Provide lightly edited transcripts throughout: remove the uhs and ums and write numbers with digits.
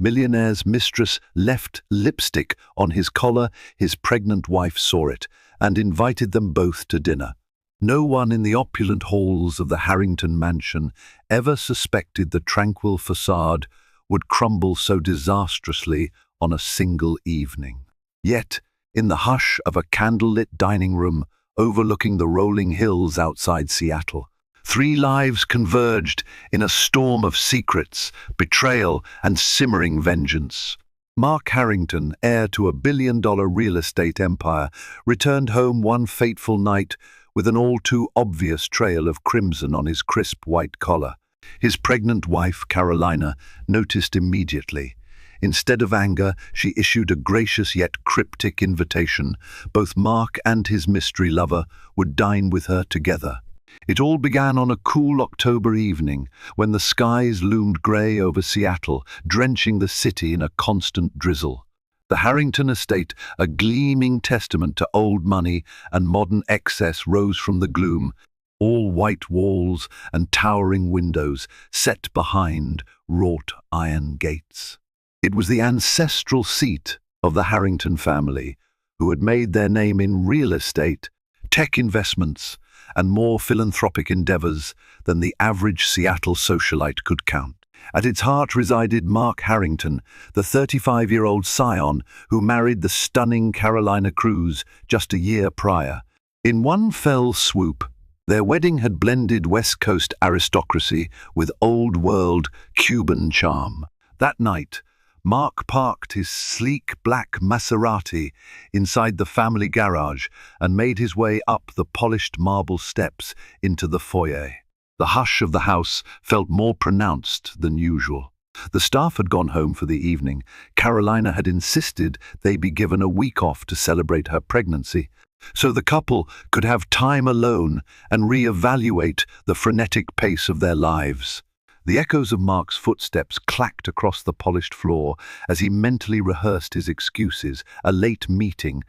Millionaire's mistress left lipstick on his collar. His pregnant wife saw it and invited them both to dinner. No one in the opulent halls of the Harrington mansion ever suspected the tranquil facade would crumble so disastrously on a single evening. Yet, in the hush of a candlelit dining room overlooking the rolling hills outside Seattle, three lives converged in a storm of secrets, betrayal, and simmering vengeance. Marc Harrington, heir to a billion-dollar real estate empire, returned home one fateful night with an all-too-obvious trail of crimson on his crisp white collar. His pregnant wife, Carolina, noticed immediately. Instead of anger, she issued a gracious yet cryptic invitation. Both Marc and his mystery lover would dine with her together. It all began on a cool October evening, when the skies loomed grey over Seattle, drenching the city in a constant drizzle. The Harrington estate, a gleaming testament to old money and modern excess, rose from the gloom, all white walls and towering windows set behind wrought iron gates. It was the ancestral seat of the Harrington family, who had made their name in real estate, tech investments, and more philanthropic endeavors than the average Seattle socialite could count. At its heart resided Marc Harrington, the 35-year-old scion who married the stunning Carolina Cruz just a year prior. In one fell swoop, their wedding had blended West Coast aristocracy with old-world Cuban charm. That night, Marc parked his sleek black Maserati inside the family garage and made his way up the polished marble steps into the foyer. The hush of the house felt more pronounced than usual. The staff had gone home for the evening. Carolina had insisted they be given a week off to celebrate her pregnancy, so the couple could have time alone and re-evaluate the frenetic pace of their lives. The echoes of Marc's footsteps clacked across the polished floor as he mentally rehearsed his excuses: a late meeting,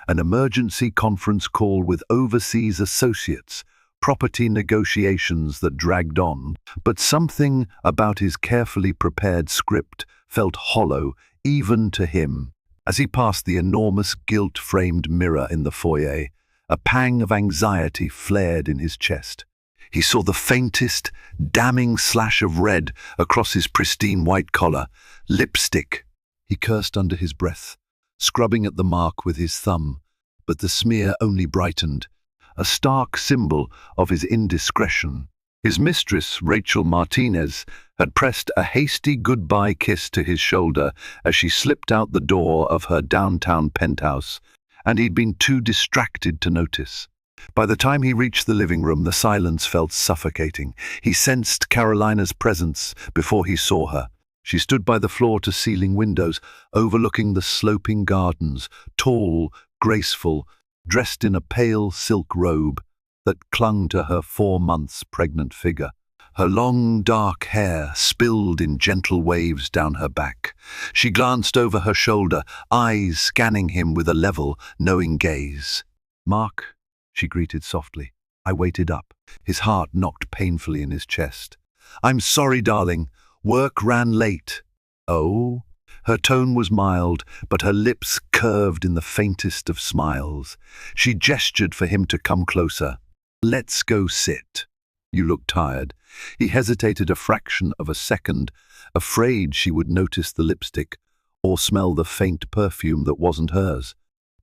an emergency conference call with overseas associates, property negotiations that dragged on. But something about his carefully prepared script felt hollow even to him. As he passed the enormous gilt-framed mirror in the foyer, a pang of anxiety flared in his chest. He saw the faintest, damning slash of red across his pristine white collar. Lipstick! He cursed under his breath, scrubbing at the mark with his thumb, but the smear only brightened, a stark symbol of his indiscretion. His mistress, Rachel Martinez, had pressed a hasty goodbye kiss to his shoulder as she slipped out the door of her downtown penthouse, and he'd been too distracted to notice. By the time he reached the living room, the silence felt suffocating. He sensed Carolina's presence before he saw her. She stood by the floor-to-ceiling windows, overlooking the sloping gardens, tall, graceful, dressed in a pale silk robe that clung to her 4 months pregnant figure. Her long, dark hair spilled in gentle waves down her back. She glanced over her shoulder, eyes scanning him with a level, knowing gaze. "Marc," she greeted softly. I waited up. His heart knocked painfully in his chest. "I'm sorry, darling. Work ran late." "Oh?" Her tone was mild, but her lips curved in the faintest of smiles. She gestured for him to come closer. "Let's go sit. You look tired." He hesitated a fraction of a second, afraid she would notice the lipstick or smell the faint perfume that wasn't hers.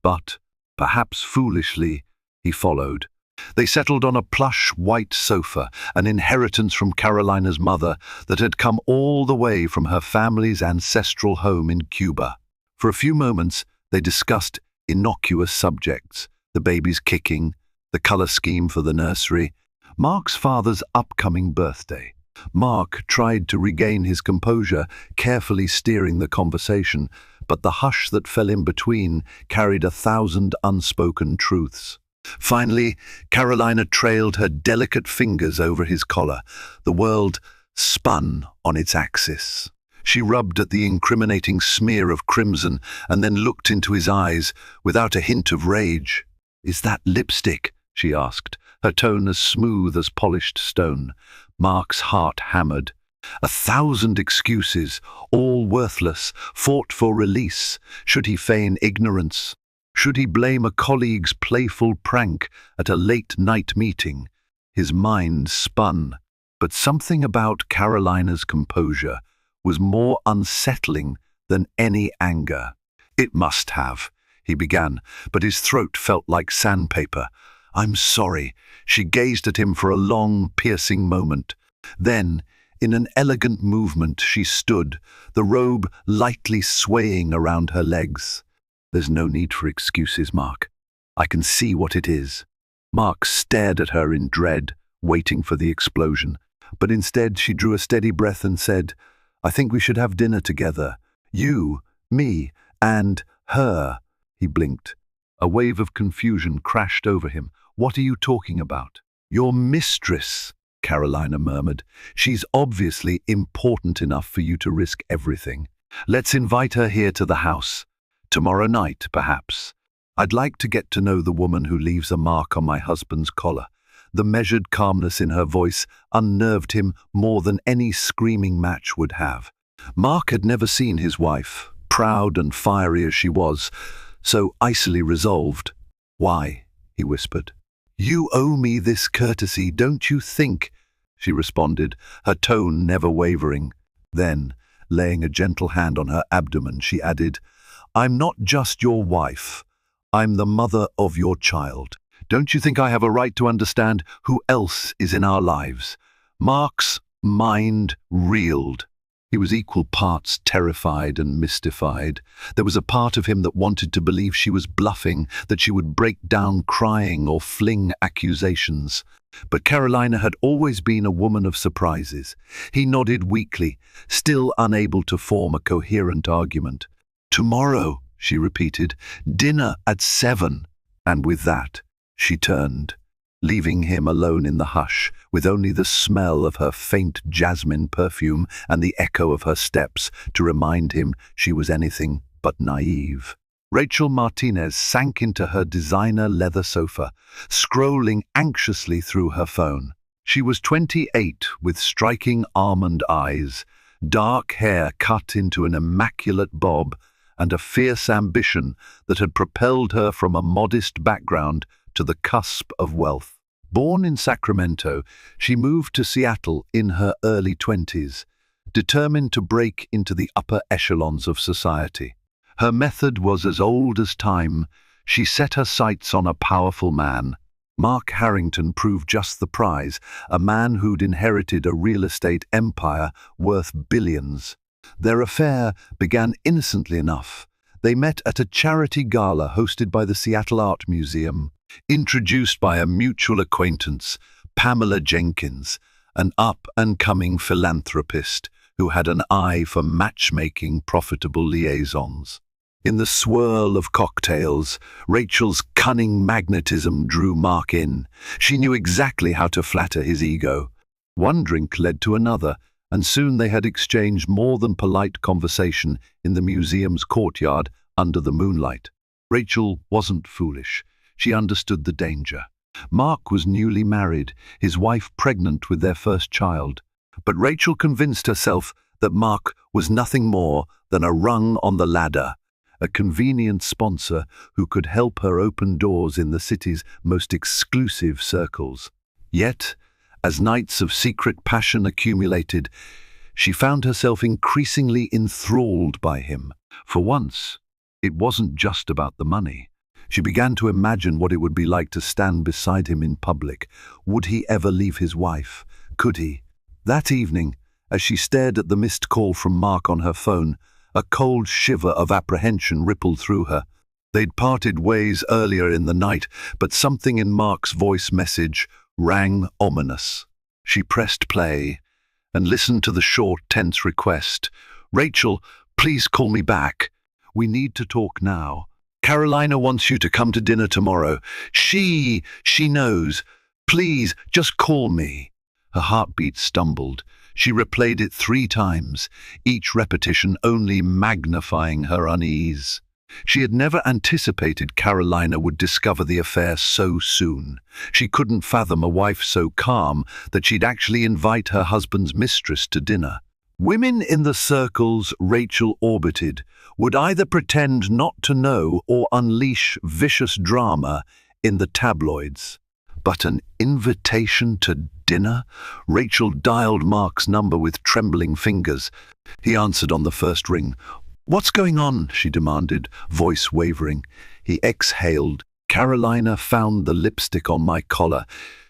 But, perhaps foolishly, he followed. They settled on a plush white sofa, an inheritance from Carolina's mother that had come all the way from her family's ancestral home in Cuba. For a few moments, they discussed innocuous subjects: the baby's kicking, the color scheme for the nursery, Marc's father's upcoming birthday. Marc tried to regain his composure, carefully steering the conversation, but the hush that fell in between carried 1,000 unspoken truths. Finally, Carolina trailed her delicate fingers over his collar. The world spun on its axis. She rubbed at the incriminating smear of crimson and then looked into his eyes without a hint of rage. "Is that lipstick?" she asked, her tone as smooth as polished stone. Marc's heart hammered. 1,000 excuses, all worthless, fought for release. Should he feign ignorance? Should he blame a colleague's playful prank at a late-night meeting? His mind spun, but something about Carolina's composure was more unsettling than any anger. "It must have," he began, but his throat felt like sandpaper. "I'm sorry." She gazed at him for a long, piercing moment. Then, in an elegant movement, she stood, the robe lightly swaying around her legs. "There's no need for excuses, Marc. I can see what it is." Marc stared at her in dread, waiting for the explosion. But instead she drew a steady breath and said, "I think we should have dinner together. You, me, and her." He blinked. A wave of confusion crashed over him. "What are you talking about?" "Your mistress," Carolina murmured. "She's obviously important enough for you to risk everything. Let's invite her here to the house. Tomorrow night, perhaps. I'd like to get to know the woman who leaves a mark on my husband's collar." The measured calmness in her voice unnerved him more than any screaming match would have. Marc had never seen his wife, proud and fiery as she was, so icily resolved. "Why?" he whispered. "You owe me this courtesy, don't you think?" she responded, her tone never wavering. Then, laying a gentle hand on her abdomen, she added, "I'm not just your wife. I'm the mother of your child. Don't you think I have a right to understand who else is in our lives?" Marc's mind reeled. He was equal parts terrified and mystified. There was a part of him that wanted to believe she was bluffing, that she would break down crying or fling accusations. But Carolina had always been a woman of surprises. He nodded weakly, still unable to form a coherent argument. "Tomorrow," she repeated, "dinner at 7. And with that, she turned, leaving him alone in the hush, with only the smell of her faint jasmine perfume and the echo of her steps to remind him she was anything but naive. Rachel Martinez sank into her designer leather sofa, scrolling anxiously through her phone. She was 28, with striking almond eyes, dark hair cut into an immaculate bob, and a fierce ambition that had propelled her from a modest background to the cusp of wealth. Born in Sacramento, she moved to Seattle in her early 20s, determined to break into the upper echelons of society. Her method was as old as time. She set her sights on a powerful man. Marc Harrington proved just the prize, a man who'd inherited a real estate empire worth billions. Their affair began innocently enough. They met at a charity gala hosted by the Seattle Art Museum, introduced by a mutual acquaintance, Pamela Jenkins, an up-and-coming philanthropist who had an eye for matchmaking profitable liaisons. In the swirl of cocktails, Rachel's cunning magnetism drew Marc in. She knew exactly how to flatter his ego. One drink led to another, and soon they had exchanged more than polite conversation in the museum's courtyard under the moonlight. Rachel wasn't foolish. She understood the danger. Marc was newly married, his wife pregnant with their first child. But Rachel convinced herself that Marc was nothing more than a rung on the ladder, a convenient sponsor who could help her open doors in the city's most exclusive circles. Yet, as nights of secret passion accumulated, she found herself increasingly enthralled by him. For once, it wasn't just about the money. She began to imagine what it would be like to stand beside him in public. Would he ever leave his wife? Could he? That evening, as she stared at the missed call from Marc on her phone, a cold shiver of apprehension rippled through her. They'd parted ways earlier in the night, but something in Marc's voice message rang ominous. She pressed play and listened to the short, tense request. "Rachel, please call me back. We need to talk now. Carolina wants you to come to dinner tomorrow. She knows. Please, just call me." Her heartbeat stumbled. She replayed it 3 times, each repetition only magnifying her unease. She had never anticipated Carolina would discover the affair so soon. She couldn't fathom a wife so calm that she'd actually invite her husband's mistress to dinner. Women in the circles Rachel orbited would either pretend not to know or unleash vicious drama in the tabloids. But an invitation to dinner? Rachel dialed Mark's number with trembling fingers. He answered on the first ring. "What's going on?" she demanded, voice wavering. He exhaled. "Carolina found the lipstick on my collar.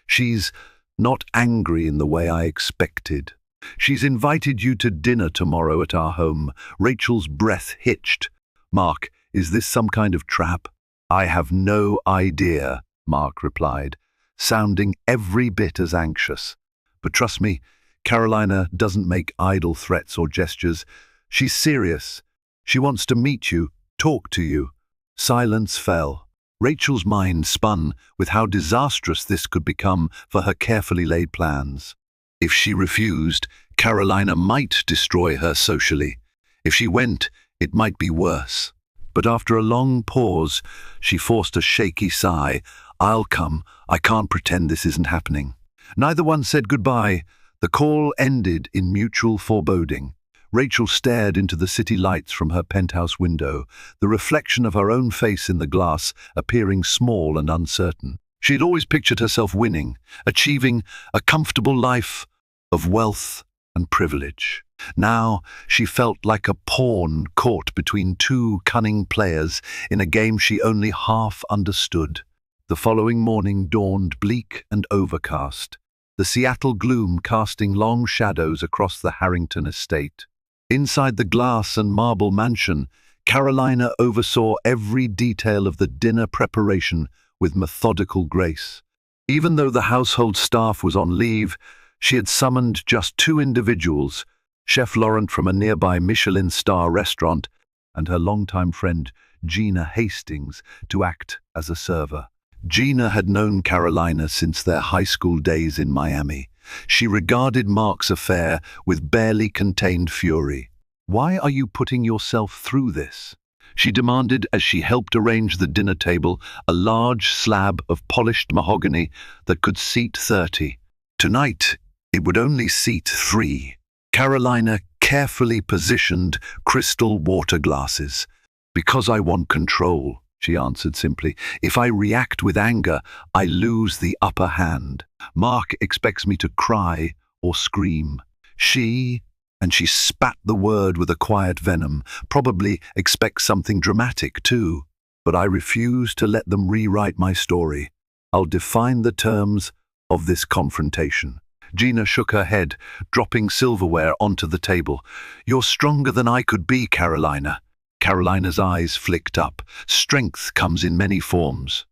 She's not angry in the way I expected. She's invited you to dinner tomorrow at our home." Rachel's breath hitched. "Mark, is this some kind of trap?" "I have no idea," Mark replied, sounding every bit as anxious. "But trust me, Carolina doesn't make idle threats or gestures. She's serious. She wants to meet you, talk to you." Silence fell. Rachel's mind spun with how disastrous this could become for her carefully laid plans. If she refused, Carolina might destroy her socially. If she went, it might be worse. But after a long pause, she forced a shaky sigh. "I'll come. I can't pretend this isn't happening." Neither one said goodbye. The call ended in mutual foreboding. Rachel stared into the city lights from her penthouse window, the reflection of her own face in the glass appearing small and uncertain. She had always pictured herself winning, achieving a comfortable life of wealth and privilege. Now she felt like a pawn caught between two cunning players in a game she only half understood. The following morning dawned bleak and overcast, the Seattle gloom casting long shadows across the Harrington estate. Inside the glass and marble mansion, Carolina oversaw every detail of the dinner preparation with methodical grace. Even though the household staff was on leave, she had summoned just two individuals, Chef Laurent from a nearby Michelin star restaurant and her longtime friend Gina Hastings to act as a server. Gina had known Carolina since their high school days in Miami. She regarded Mark's affair with barely contained fury. "Why are you putting yourself through this?" she demanded as she helped arrange the dinner table, a large slab of polished mahogany that could seat 30. Tonight, it would only seat 3. Carolina carefully positioned crystal water glasses. "Because I want control," she answered simply. "If I react with anger, I lose the upper hand. Mark expects me to cry or scream. And she spat the word with a quiet venom, probably expects something dramatic too. But I refuse to let them rewrite my story. I'll define the terms of this confrontation." Gina shook her head, dropping silverware onto the table. "You're stronger than I could be, Carolina." Carolina's eyes flicked up. "Strength comes in many forms.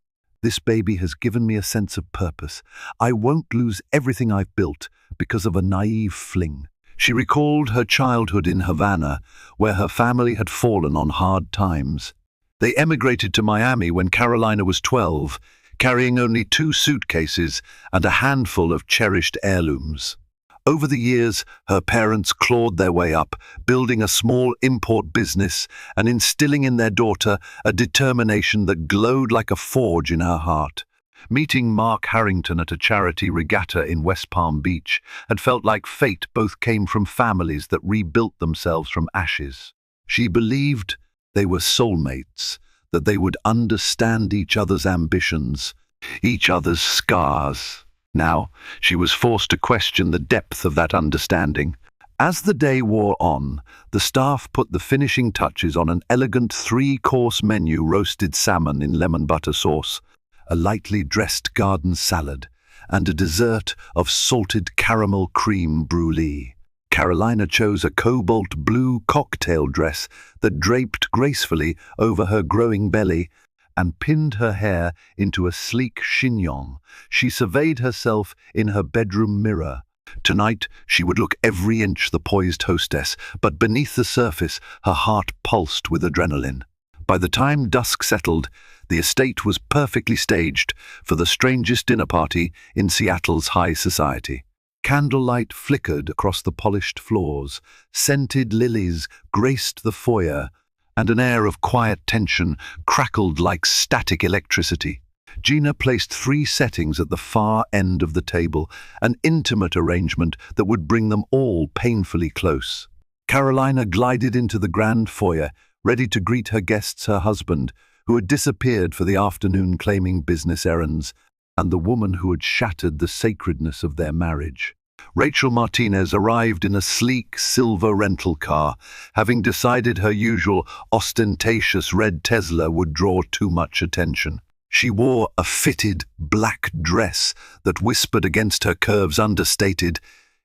This baby has given me a sense of purpose. I won't lose everything I've built because of a naive fling." She recalled her childhood in Havana, where her family had fallen on hard times. They emigrated to Miami when Carolina was 12, carrying only 2 suitcases and a handful of cherished heirlooms. Over the years, her parents clawed their way up, building a small import business and instilling in their daughter a determination that glowed like a forge in her heart. Meeting Marc Harrington at a charity regatta in West Palm Beach had felt like fate. Both came from families that rebuilt themselves from ashes. She believed they were soulmates, that they would understand each other's ambitions, each other's scars. Now, she was forced to question the depth of that understanding. As the day wore on, the staff put the finishing touches on an elegant 3-course menu: roasted salmon in lemon butter sauce, a lightly dressed garden salad, and a dessert of salted caramel creme brulee. Carolina chose a cobalt blue cocktail dress that draped gracefully over her growing belly and pinned her hair into a sleek chignon. She surveyed herself in her bedroom mirror. Tonight, she would look every inch the poised hostess, but beneath the surface, her heart pulsed with adrenaline. By the time dusk settled, the estate was perfectly staged for the strangest dinner party in Seattle's high society. Candlelight flickered across the polished floors, scented lilies graced the foyer, and an air of quiet tension crackled like static electricity. Gina placed 3 settings at the far end of the table, an intimate arrangement that would bring them all painfully close. Carolina glided into the grand foyer, ready to greet her guests, her husband, who had disappeared for the afternoon claiming business errands, and the woman who had shattered the sacredness of their marriage. Rachel Martinez arrived in a sleek silver rental car, having decided her usual ostentatious red Tesla would draw too much attention. She wore a fitted black dress that whispered against her curves, understated,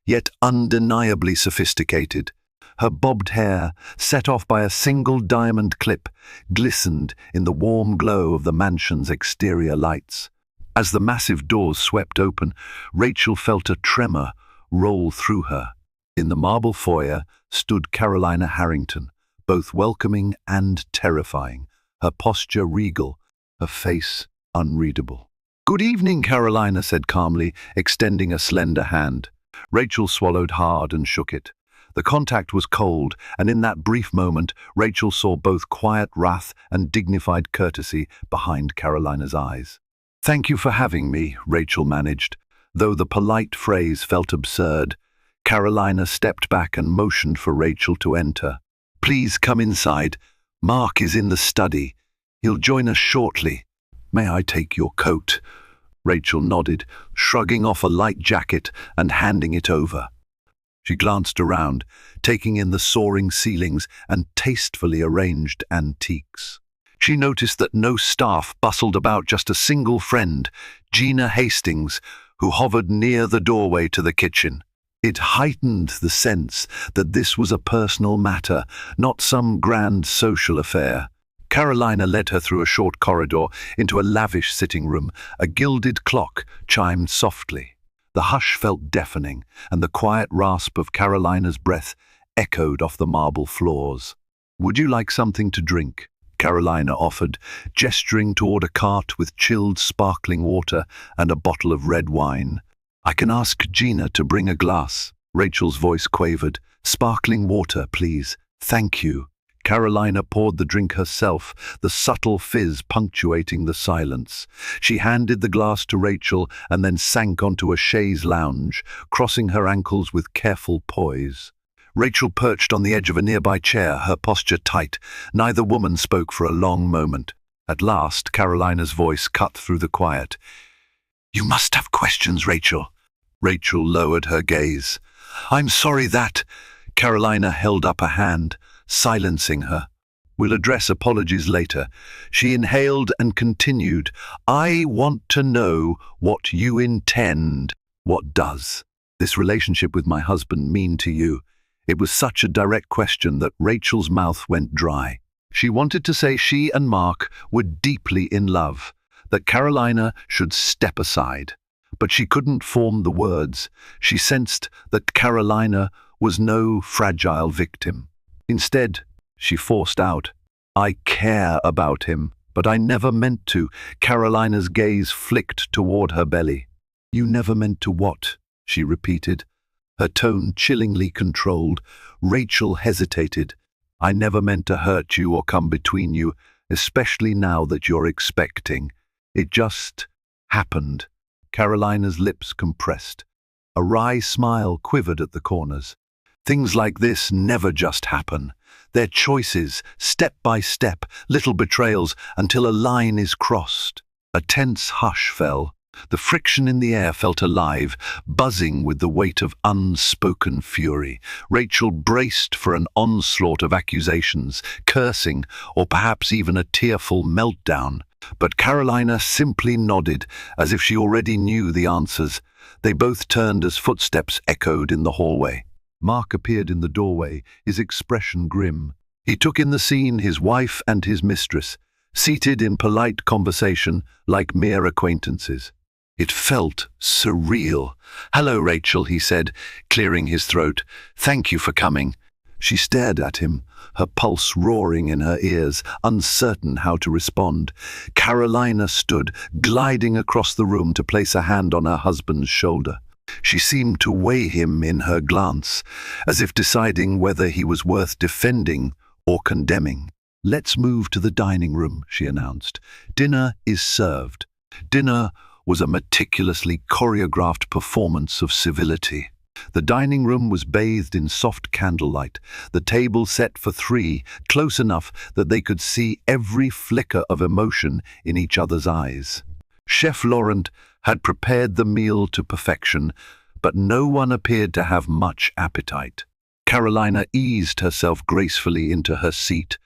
yet undeniably sophisticated. Her bobbed hair, set off by a single diamond clip, glistened in the warm glow of the mansion's exterior lights. As the massive doors swept open, Rachel felt a tremor roll through her. In the marble foyer stood Carolina Harrington, both welcoming and terrifying, her posture regal, her face unreadable. "Good evening," Carolina said calmly, extending a slender hand. Rachel swallowed hard and shook it. The contact was cold, and in that brief moment, Rachel saw both quiet wrath and dignified courtesy behind Carolina's eyes. "Thank you for having me," Rachel managed. Though the polite phrase felt absurd, Carolina stepped back and motioned for Rachel to enter. "Please come inside. Marc is in the study. He'll join us shortly. May I take your coat?" Rachel nodded, shrugging off a light jacket and handing it over. She glanced around, taking in the soaring ceilings and tastefully arranged antiques. She noticed that no staff bustled about, just a single friend, Gina Hastings, who hovered near the doorway to the kitchen. It heightened the sense that this was a personal matter, not some grand social affair. Carolina led her through a short corridor into a lavish sitting room. A gilded clock chimed softly. The hush felt deafening, and the quiet rasp of Carolina's breath echoed off the marble floors. "Would you like something to drink?" Carolina offered, gesturing toward a cart with chilled sparkling water and a bottle of red wine. "I can ask Gina to bring a glass." Rachel's voice quavered. "Sparkling water, please. Thank you." Carolina poured the drink herself, the subtle fizz punctuating the silence. She handed the glass to Rachel and then sank onto a chaise lounge, crossing her ankles with careful poise. Rachel perched on the edge of a nearby chair, her posture tight. Neither woman spoke for a long moment. At last, Carolina's voice cut through the quiet. "You must have questions, Rachel." Rachel lowered her gaze. "I'm sorry that—" Carolina held up a hand, silencing her. "We'll address apologies later." She inhaled and continued. "I want to know what you intend. What does this relationship with my husband mean to you?" It was such a direct question that Rachel's mouth went dry. She wanted to say she and Marc were deeply in love, that Carolina should step aside. But she couldn't form the words. She sensed that Carolina was no fragile victim. Instead, she forced out, "I care about him, but I never meant to." Carolina's gaze flicked toward her belly. "You never meant to what?" she repeated, her tone chillingly controlled. Rachel hesitated. "I never meant to hurt you or come between you, especially now that you're expecting. It just happened." Carolina's lips compressed. A wry smile quivered at the corners. "Things like this never just happen. They're choices, step by step, little betrayals, until a line is crossed." A tense hush fell. The friction in the air felt alive, buzzing with the weight of unspoken fury. Rachel braced for an onslaught of accusations, cursing, or perhaps even a tearful meltdown. But Carolina simply nodded, as if she already knew the answers. They both turned as footsteps echoed in the hallway. Marc appeared in the doorway, his expression grim. He took in the scene, his wife and his mistress, seated in polite conversation like mere acquaintances. It felt surreal. "Hello, Rachel," he said, clearing his throat. "Thank you for coming." She stared at him, her pulse roaring in her ears, uncertain how to respond. Carolina stood, gliding across the room to place a hand on her husband's shoulder. She seemed to weigh him in her glance, as if deciding whether he was worth defending or condemning. "Let's move to the dining room," she announced. "Dinner is served." Dinner was a meticulously choreographed performance of civility. The dining room was bathed in soft candlelight, the table set for three, close enough that they could see every flicker of emotion in each other's eyes. Chef Laurent had prepared the meal to perfection, but no one appeared to have much appetite. Carolina eased herself gracefully into her seat,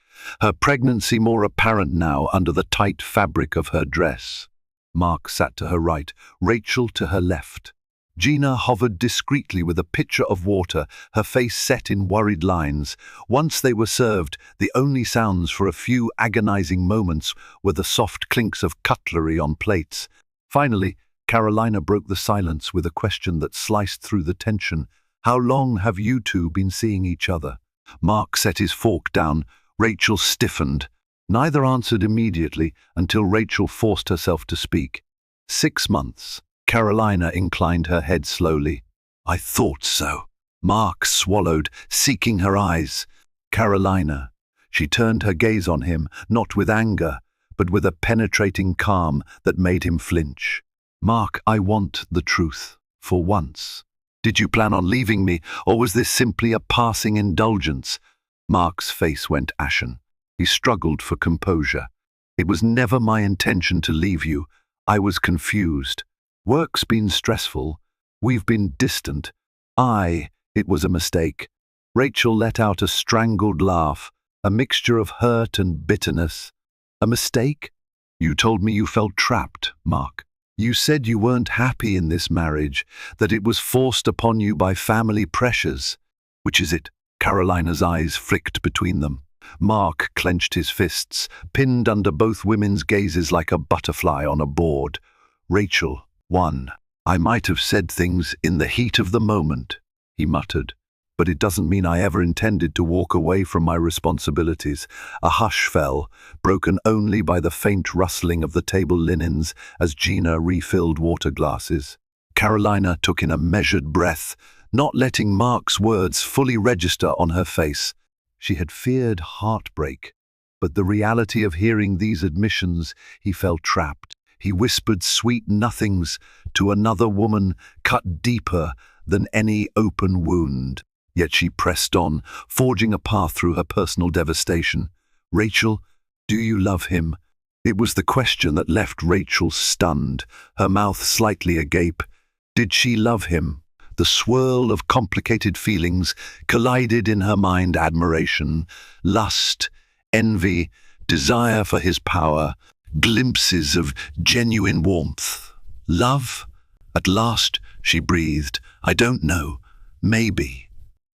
her pregnancy more apparent now under the tight fabric of her dress. Marc sat to her right, Rachel to her left. Gina hovered discreetly with a pitcher of water, her face set in worried lines. Once they were served, the only sounds for a few agonizing moments were the soft clinks of cutlery on plates. Finally, Carolina broke the silence with a question that sliced through the tension. "How long have you two been seeing each other?" Marc set his fork down. Rachel stiffened. Neither answered immediately until Rachel forced herself to speak. 6 months. Carolina inclined her head slowly. "I thought so." Marc swallowed, seeking her eyes. "Carolina." She turned her gaze on him, not with anger, but with a penetrating calm that made him flinch. "Marc, I want the truth, for once. Did you plan on leaving me, or was this simply a passing indulgence?" Marc's face went ashen. He struggled for composure. "It was never my intention to leave you. I was confused. Work's been stressful. We've been distant. It was a mistake." Rachel let out a strangled laugh, a mixture of hurt and bitterness. "A mistake? You told me you felt trapped, Marc. You said you weren't happy in this marriage, that it was forced upon you by family pressures. Which is it?" Carolina's eyes flicked between them. Marc clenched his fists, pinned under both women's gazes like a butterfly on a board. "Rachel, 1. I might have said things in the heat of the moment," he muttered, "but it doesn't mean I ever intended to walk away from my responsibilities." A hush fell, broken only by the faint rustling of the table linens as Gina refilled water glasses. Carolina took in a measured breath, not letting Marc's words fully register on her face. She had feared heartbreak, but the reality of hearing these admissions, he felt trapped. He whispered sweet nothings to another woman cut deeper than any open wound. Yet she pressed on, forging a path through her personal devastation. "Rachel, do you love him?" It was the question that left Rachel stunned, her mouth slightly agape. Did she love him? The swirl of complicated feelings collided in her mind: admiration, lust, envy, desire for his power, glimpses of genuine warmth. "Love?" At last she breathed. "I don't know. Maybe."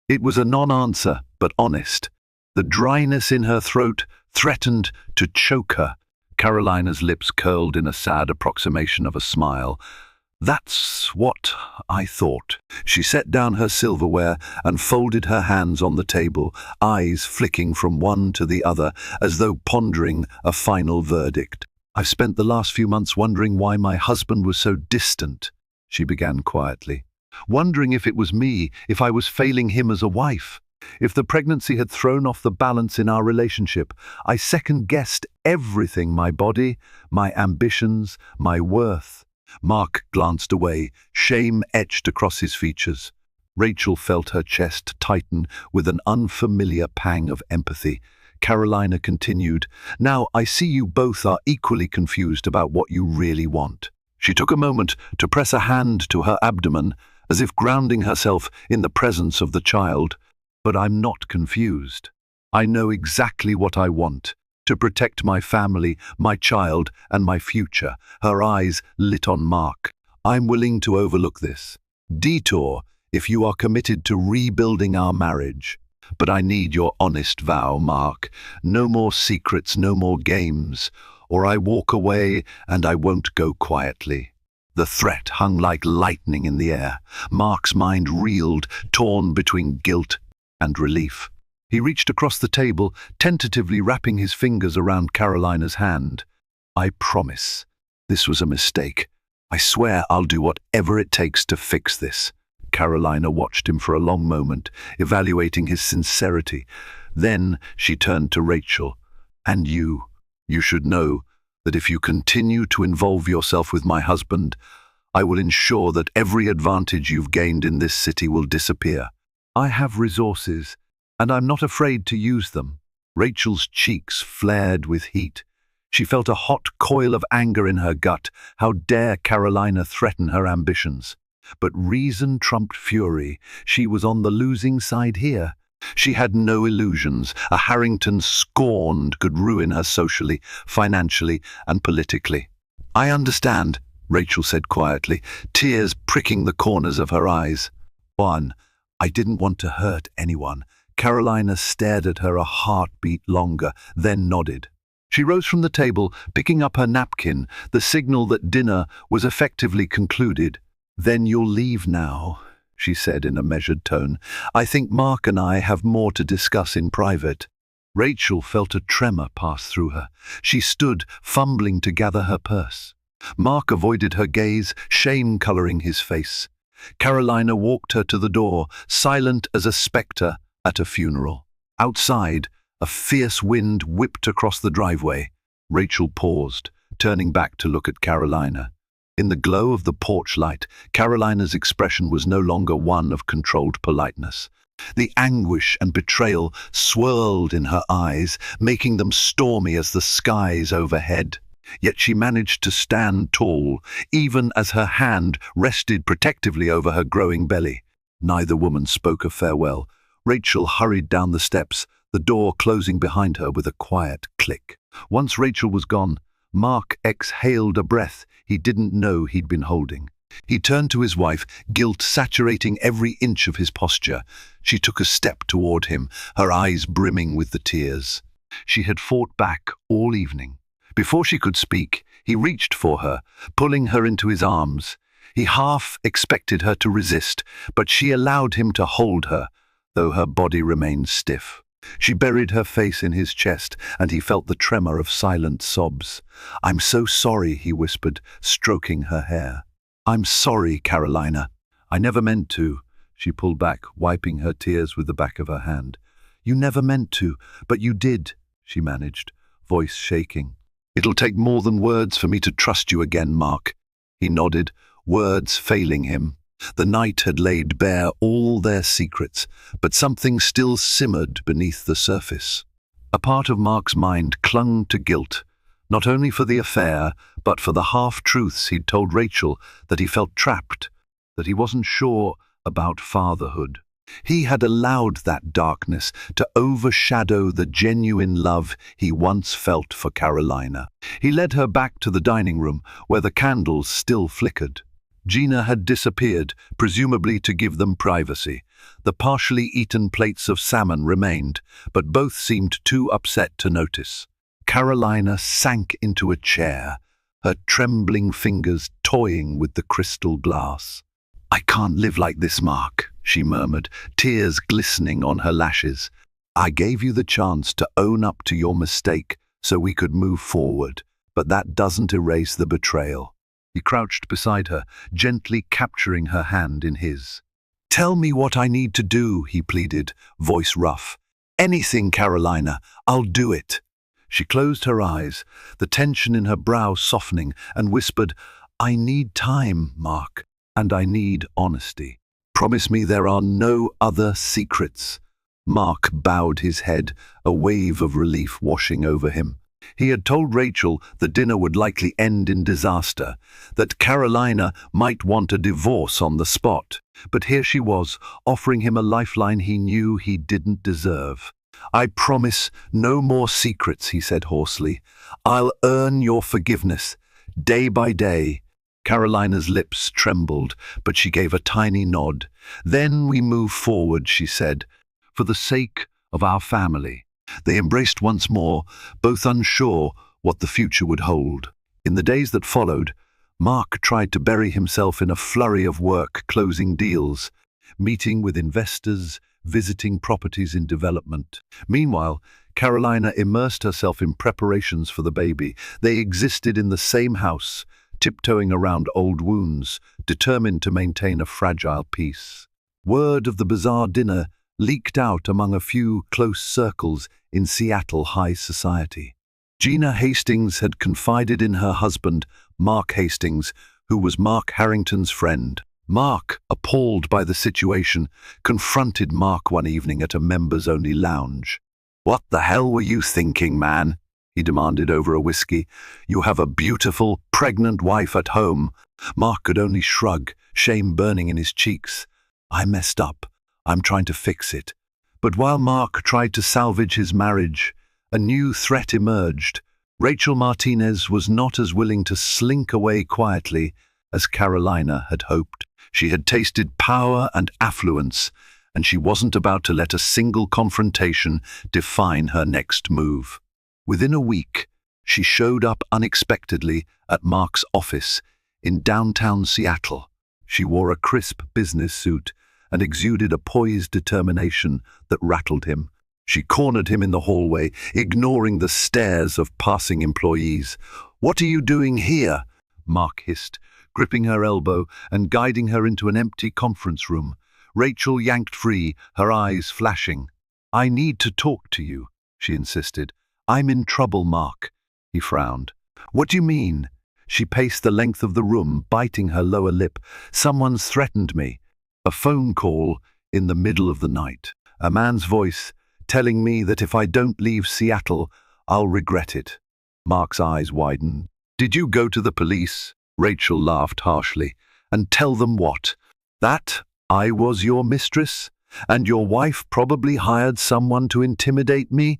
It was a non-answer, but honest. The dryness in her throat threatened to choke her. Carolina's lips curled in a sad approximation of a smile. "That's what I thought." She set down her silverware and folded her hands on the table, eyes flicking from one to the other as though pondering a final verdict. "I've spent the last few months wondering why my husband was so distant," she began quietly. "Wondering if it was me, if I was failing him as a wife. If the pregnancy had thrown off the balance in our relationship. I second-guessed everything: my body, my ambitions, my worth." Marc glanced away, shame etched across his features. Rachel felt her chest tighten with an unfamiliar pang of empathy. Carolina continued, "Now I see you both are equally confused about what you really want." She took a moment to press a hand to her abdomen, as if grounding herself in the presence of the child. "But I'm not confused. I know exactly what I want. To protect my family, my child, and my future." Her eyes lit on Marc. "I'm willing to overlook this detour if you are committed to rebuilding our marriage. But I need your honest vow, Marc. No more secrets, no more games, or I walk away, and I won't go quietly." The threat hung like lightning in the air. Marc's mind reeled, torn between guilt and relief. He reached across the table, tentatively wrapping his fingers around Carolina's hand. "I promise. This was a mistake. I swear I'll do whatever it takes to fix this." Carolina watched him for a long moment, evaluating his sincerity. Then she turned to Rachel. And you should know that if you continue to involve yourself with my husband, I will ensure that every advantage you've gained in this city will disappear. I have resources, and I'm not afraid to use them." Rachel's cheeks flared with heat. She felt a hot coil of anger in her gut. How dare Carolina threaten her ambitions? But reason trumped fury. She was on the losing side here. She had no illusions. A Harrington scorned could ruin her socially, financially, and politically. "I understand," Rachel said quietly, tears pricking the corners of her eyes. I didn't want to hurt anyone." Carolina stared at her a heartbeat longer, then nodded. She rose from the table, picking up her napkin, the signal that dinner was effectively concluded. "Then you'll leave now," she said in a measured tone. "I think Mark and I have more to discuss in private." Rachel felt a tremor pass through her. She stood, fumbling to gather her purse. Mark avoided her gaze, shame coloring his face. Carolina walked her to the door, silent as a spectre at a funeral. Outside, a fierce wind whipped across the driveway. Rachel paused, turning back to look at Carolina. In the glow of the porch light, Carolina's expression was no longer one of controlled politeness. The anguish and betrayal swirled in her eyes, making them stormy as the skies overhead. Yet she managed to stand tall, even as her hand rested protectively over her growing belly. Neither woman spoke a farewell. Rachel hurried down the steps, the door closing behind her with a quiet click. Once Rachel was gone, Mark exhaled a breath he didn't know he'd been holding. He turned to his wife, guilt saturating every inch of his posture. She took a step toward him, her eyes brimming with the tears. She had fought back all evening. Before she could speak, he reached for her, pulling her into his arms. He half expected her to resist, but she allowed him to hold her, though her body remained stiff. She buried her face in his chest, and he felt the tremor of silent sobs. "I'm so sorry," he whispered, stroking her hair. "I'm sorry, Carolina. I never meant to." She pulled back, wiping her tears with the back of her hand. "You never meant to, but you did," she managed, voice shaking. "It'll take more than words for me to trust you again, Mark." He nodded, words failing him. The night had laid bare all their secrets, but something still simmered beneath the surface. A part of Mark's mind clung to guilt, not only for the affair, but for the half-truths he'd told Rachel, that he felt trapped, that he wasn't sure about fatherhood. He had allowed that darkness to overshadow the genuine love he once felt for Carolina. He led her back to the dining room, where the candles still flickered. Gina had disappeared, presumably to give them privacy. The partially eaten plates of salmon remained, but both seemed too upset to notice. Carolina sank into a chair, her trembling fingers toying with the crystal glass. "I can't live like this, Mark," she murmured, tears glistening on her lashes. "I gave you the chance to own up to your mistake so we could move forward, but that doesn't erase the betrayal." He crouched beside her, gently capturing her hand in his. "Tell me what I need to do," he pleaded, voice rough. "Anything, Carolina, I'll do it." She closed her eyes, the tension in her brow softening, and whispered, "I need time, Mark, and I need honesty. Promise me there are no other secrets." Mark bowed his head, a wave of relief washing over him. He had told Rachel the dinner would likely end in disaster, that Carolina might want a divorce on the spot. But here she was, offering him a lifeline he knew he didn't deserve. "I promise no more secrets," he said hoarsely. "I'll earn your forgiveness, day by day." Carolina's lips trembled, but she gave a tiny nod. "Then we move forward," she said, "for the sake of our family." They embraced once more, both unsure what the future would hold. In the days that followed, Mark tried to bury himself in a flurry of work closing deals, meeting with investors, visiting properties in development. Meanwhile, Carolina immersed herself in preparations for the baby. They existed in the same house, tiptoeing around old wounds, determined to maintain a fragile peace. Word of the bizarre dinner leaked out among a few close circles in Seattle high society. Gina Hastings had confided in her husband, Marc Hastings, who was Marc Harrington's friend. Marc, appalled by the situation, confronted Marc one evening at a members-only lounge. "What the hell were you thinking, man?" he demanded over a whiskey. "You have a beautiful, pregnant wife at home." Marc could only shrug, shame burning in his cheeks. "I messed up. I'm trying to fix it." But while Marc tried to salvage his marriage, a new threat emerged. Rachel Martinez was not as willing to slink away quietly as Carolina had hoped. She had tasted power and affluence, and she wasn't about to let a single confrontation define her next move. Within a week, she showed up unexpectedly at Marc's office in downtown Seattle. She wore a crisp business suit and exuded a poised determination that rattled him. She cornered him in the hallway, ignoring the stares of passing employees. "What are you doing here?" Marc hissed, gripping her elbow and guiding her into an empty conference room. Rachel yanked free, her eyes flashing. "I need to talk to you," she insisted. "I'm in trouble, Marc." He frowned. "What do you mean?" She paced the length of the room, biting her lower lip. "Someone's threatened me." A phone call in the middle of the night. A man's voice telling me that if I don't leave Seattle, I'll regret it. Marc's eyes widened. "Did you go to the police?" Rachel laughed harshly. "And tell them what? That I was your mistress? And your wife probably hired someone to intimidate me?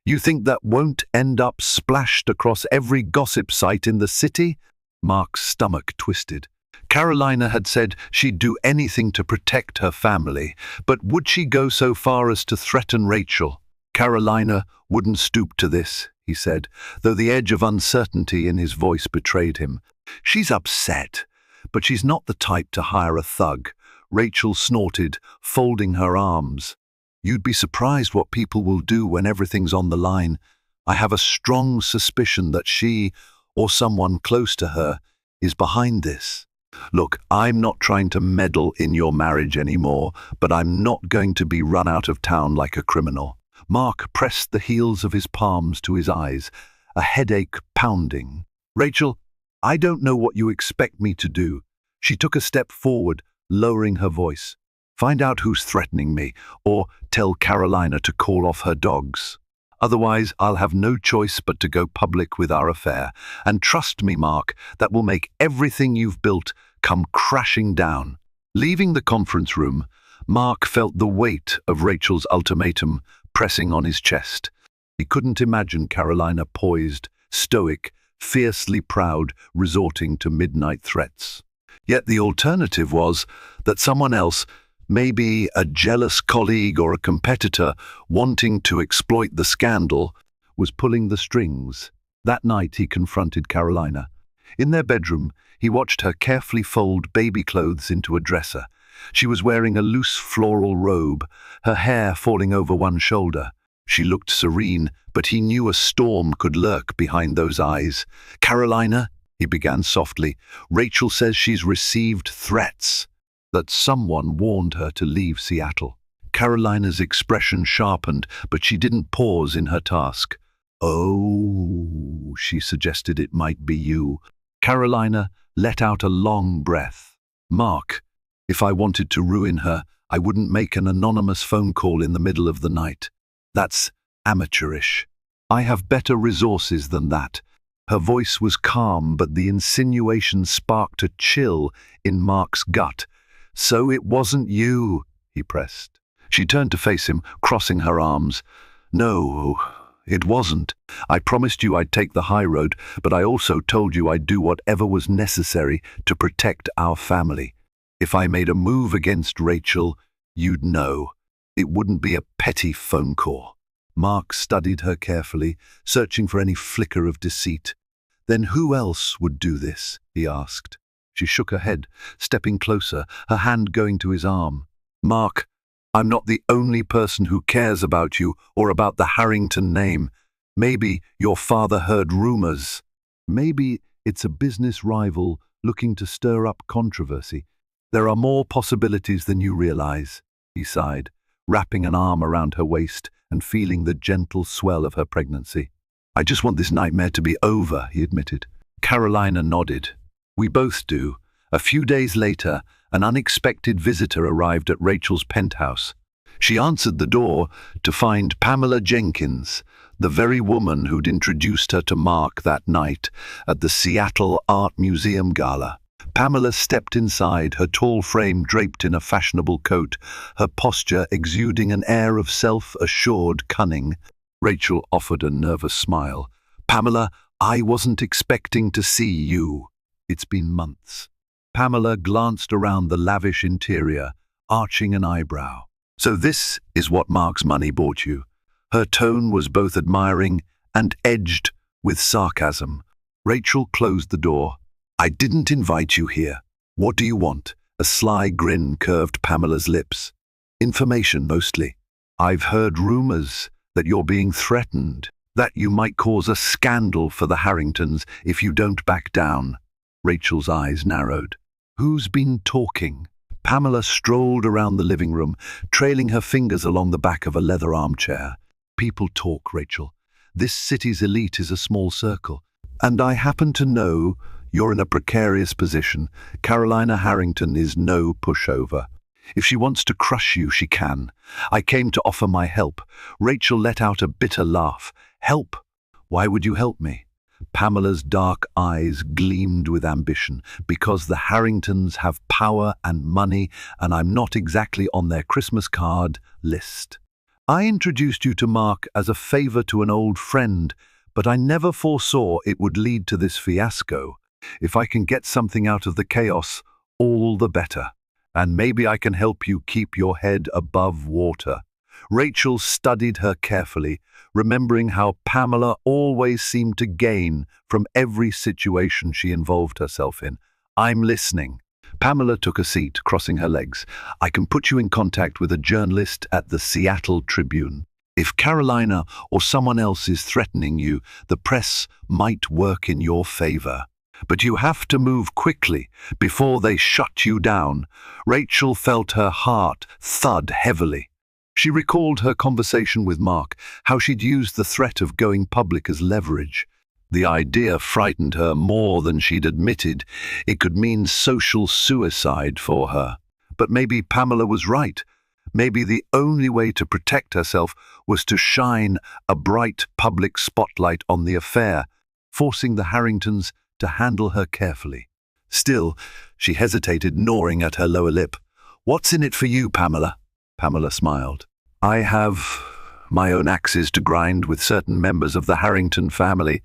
You think that won't end up splashed across every gossip site in the city?" Marc's stomach twisted. Carolina had said she'd do anything to protect her family, but would she go so far as to threaten Rachel? "Carolina wouldn't stoop to this," he said, though the edge of uncertainty in his voice betrayed him. "She's upset, but she's not the type to hire a thug." Rachel snorted, folding her arms. "You'd be surprised what people will do when everything's on the line. I have a strong suspicion that she, or someone close to her, is behind this. Look, I'm not trying to meddle in your marriage anymore, but I'm not going to be run out of town like a criminal." Marc pressed the heels of his palms to his eyes, a headache pounding. "Rachel, I don't know what you expect me to do." She took a step forward, lowering her voice. "Find out who's threatening me, or tell Carolina to call off her dogs. Otherwise, I'll have no choice but to go public with our affair. And trust me, Marc, that will make everything you've built come crashing down." Leaving the conference room, Marc felt the weight of Rachel's ultimatum pressing on his chest. He couldn't imagine Carolina poised, stoic, fiercely proud, resorting to midnight threats. Yet the alternative was that someone else, maybe a jealous colleague or a competitor wanting to exploit the scandal, was pulling the strings. That night he confronted Carolina. In their bedroom, he watched her carefully fold baby clothes into a dresser. She was wearing a loose floral robe, her hair falling over one shoulder. She looked serene, but he knew a storm could lurk behind those eyes. "Carolina," he began softly, "Rachel says she's received threats, that someone warned her to leave Seattle." Carolina's expression sharpened, but she didn't pause in her task. "Oh," she suggested, "it might be you." Carolina let out a long breath. "Marc, if I wanted to ruin her, I wouldn't make an anonymous phone call in the middle of the night. That's amateurish. I have better resources than that." Her voice was calm, but the insinuation sparked a chill in Marc's gut. "So it wasn't you," he pressed. She turned to face him, crossing her arms. "No, it wasn't. I promised you I'd take the high road, but I also told you I'd do whatever was necessary to protect our family. If I made a move against Rachel, you'd know. It wouldn't be a petty phone call." Marc studied her carefully, searching for any flicker of deceit. "Then who else would do this?" he asked. She shook her head, stepping closer, her hand going to his arm. "Marc, I'm not the only person who cares about you or about the Harrington name. Maybe your father heard rumors. Maybe it's a business rival looking to stir up controversy. There are more possibilities than you realize," he sighed, wrapping an arm around her waist and feeling the gentle swell of her pregnancy. I just want this nightmare to be over, he admitted. Carolina nodded. We both do. A few days later, an unexpected visitor arrived at Rachel's penthouse. She answered the door to find Pamela Jenkins, the very woman who'd introduced her to Mark that night at the Seattle Art Museum Gala. Pamela stepped inside, her tall frame draped in a fashionable coat, her posture exuding an air of self-assured cunning. Rachel offered a nervous smile. Pamela, I wasn't expecting to see you. It's been months. Pamela glanced around the lavish interior, arching an eyebrow. So this is what Mark's money bought you. Her tone was both admiring and edged with sarcasm. Rachel closed the door. I didn't invite you here. What do you want? A sly grin curved Pamela's lips. Information, mostly. I've heard rumors that you're being threatened, that you might cause a scandal for the Harringtons if you don't back down. Rachel's eyes narrowed. Who's been talking? Pamela strolled around the living room, trailing her fingers along the back of a leather armchair. People talk, Rachel. This city's elite is a small circle. And I happen to know you're in a precarious position. Carolina Harrington is no pushover. If she wants to crush you, she can. I came to offer my help. Rachel let out a bitter laugh. Help? Why would you help me? Pamela's dark eyes gleamed with ambition. Because the Harringtons have power and money, and I'm not exactly on their Christmas card list. I introduced you to Mark as a favor to an old friend, but I never foresaw it would lead to this fiasco. If I can get something out of the chaos, all the better. And maybe I can help you keep your head above water. Rachel studied her carefully, remembering how Pamela always seemed to gain from every situation she involved herself in. I'm listening. Pamela took a seat, crossing her legs. I can put you in contact with a journalist at the Seattle Tribune. If Carolina or someone else is threatening you, the press might work in your favor. But you have to move quickly before they shut you down. Rachel felt her heart thud heavily. She recalled her conversation with Mark, how she'd used the threat of going public as leverage. The idea frightened her more than she'd admitted. It could mean social suicide for her. But maybe Pamela was right. Maybe the only way to protect herself was to shine a bright public spotlight on the affair, forcing the Harringtons to handle her carefully. Still, she hesitated, gnawing at her lower lip. What's in it for you, Pamela? Pamela smiled. I have my own axes to grind with certain members of the Harrington family.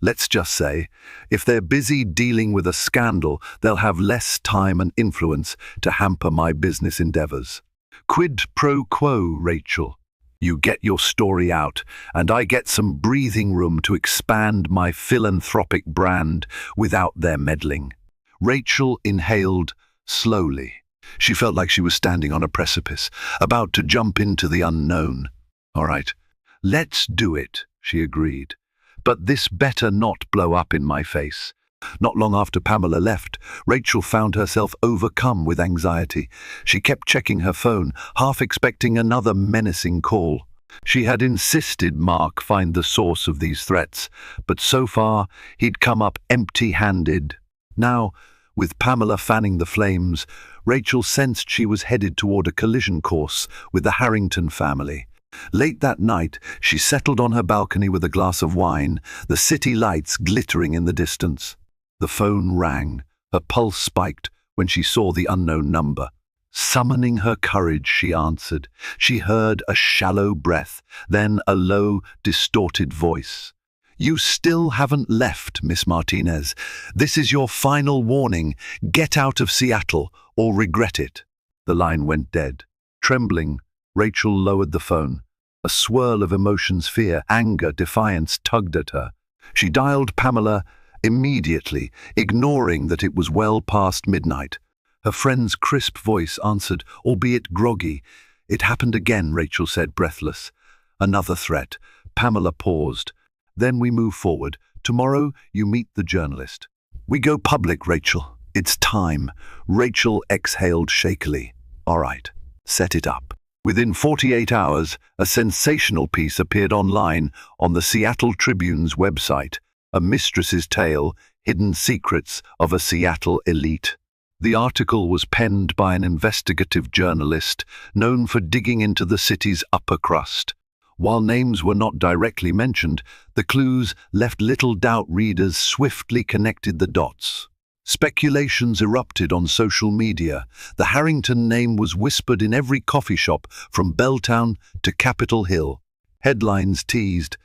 Let's just say, if they're busy dealing with a scandal, they'll have less time and influence to hamper my business endeavors. Quid pro quo, Rachel. You get your story out, and I get some breathing room to expand my philanthropic brand without their meddling. Rachel inhaled slowly. She felt like she was standing on a precipice, about to jump into the unknown. All right, let's do it, she agreed. But this better not blow up in my face. Not long after Pamela left, Rachel found herself overcome with anxiety. She kept checking her phone, half expecting another menacing call. She had insisted Mark find the source of these threats, but so far he'd come up empty-handed. Now, with Pamela fanning the flames, Rachel sensed she was headed toward a collision course with the Harrington family. Late that night, she settled on her balcony with a glass of wine, the city lights glittering in the distance. The phone rang. Her pulse spiked when she saw the unknown number. Summoning her courage, she answered. She heard a shallow breath, then a low, distorted voice. You still haven't left, Miss Martinez. This is your final warning. Get out of Seattle or regret it. The line went dead. Trembling, Rachel lowered the phone. A swirl of emotions, fear, anger, defiance tugged at her. She dialed Pamela immediately, ignoring that it was well past midnight. Her friend's crisp voice answered, albeit groggy. It happened again, Rachel said, breathless. Another threat. Pamela paused. Then we move forward. Tomorrow you meet the journalist. We go public, Rachel. It's time. Rachel exhaled shakily. All right, set it up. Within 48 hours, a sensational piece appeared online on the Seattle Tribune's website, A Mistress's Tale, Hidden Secrets of a Seattle Elite. The article was penned by an investigative journalist known for digging into the city's upper crust. While names were not directly mentioned, the clues left little doubt. Readers swiftly connected the dots. Speculations erupted on social media. The Harrington name was whispered in every coffee shop from Belltown to Capitol Hill. Headlines teased,